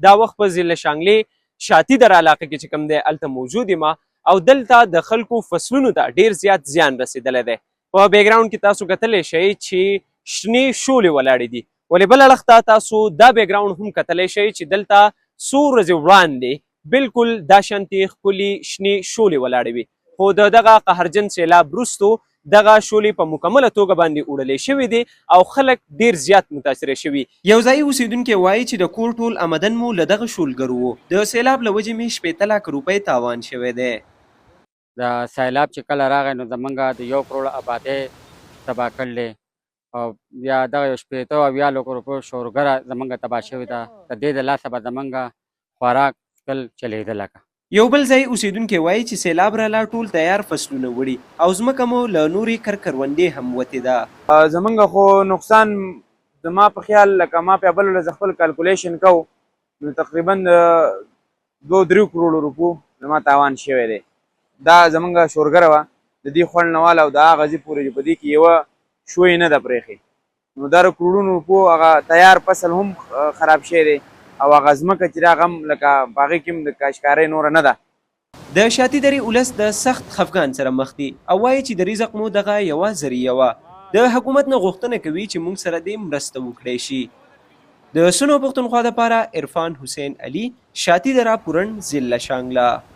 دا وخت په ضلع شانګلې شاطي دره علاقه کې چې کوم دی هلته موجود یم او دلته د خلکو فصلونو ته ډیر زیات زیان رسېدلی دی. په بیکګراونډ کې تاسو کتلی شئ چې شنې شولې ولاړې دي، ولې بله اړخ ته تاسو دا بیکګراونډ هم کتلی شئ چې دلته څو ورځې وړاندې بالکل دا شانتې ښکلي شنې شولې ولاړې وي، خو د دغه قهرجن سیلاب وروستو دغه شولې په مکمله توګه باندې وړلې شوي دي او خلک ډیر زیات متاثره شوي. یو ځایي اوسیدونکی وایي چې د کور ټول آمدن مو له دغه شولګرو و، د سیلاب له وجې مې 15 لک روپۍ تاوان شوی دی. د سیلاب چې کله راغی نو زمونږ د 1 کروړ آبادۍ تباه کړلې او بیا دغه 80 اویا لکو روپیو شورګره زمونږ تباه شوې ده. د دې د لاسه به زمونږ خوراک څکل چلېدله که. یو بل ځای اوسیدونکی وایي چې سیلاب راله ټول تیار فصلونه وړي او ځمکه مو له نورې کروندې هم وتې ده. زمونږ خو نقصان زما په خیال لکه ما په بل ورځ خپل کالکولیشن کو نو تقریبا 2-3 کروړو روپو زما تاوان شوی دی. دا زمونږ شورګره وه د دې خوړ نه واله او د هغه ځای پورې په دې کې یوه شوی نه ده پرېښې نو دا کروړونو روپو هغه تیار فصل هم خراب شوی دی او هغه ځمکه چې دا هغه هم لکه په هغې کې هم د کاشکارۍ نوره نه ده. د شاطي درې ولس د سخت خفګان سره مخ دي او وایي چې د رزق مو دغه یوه ذریعه وه. د حکومت نه غوښتنه کوي چې موږ سره دې مرسته وکړی شي. د سنو پښتونخوا دپاره عرفان حسین علي، شاطي دره، پورن، ضلع شانګله.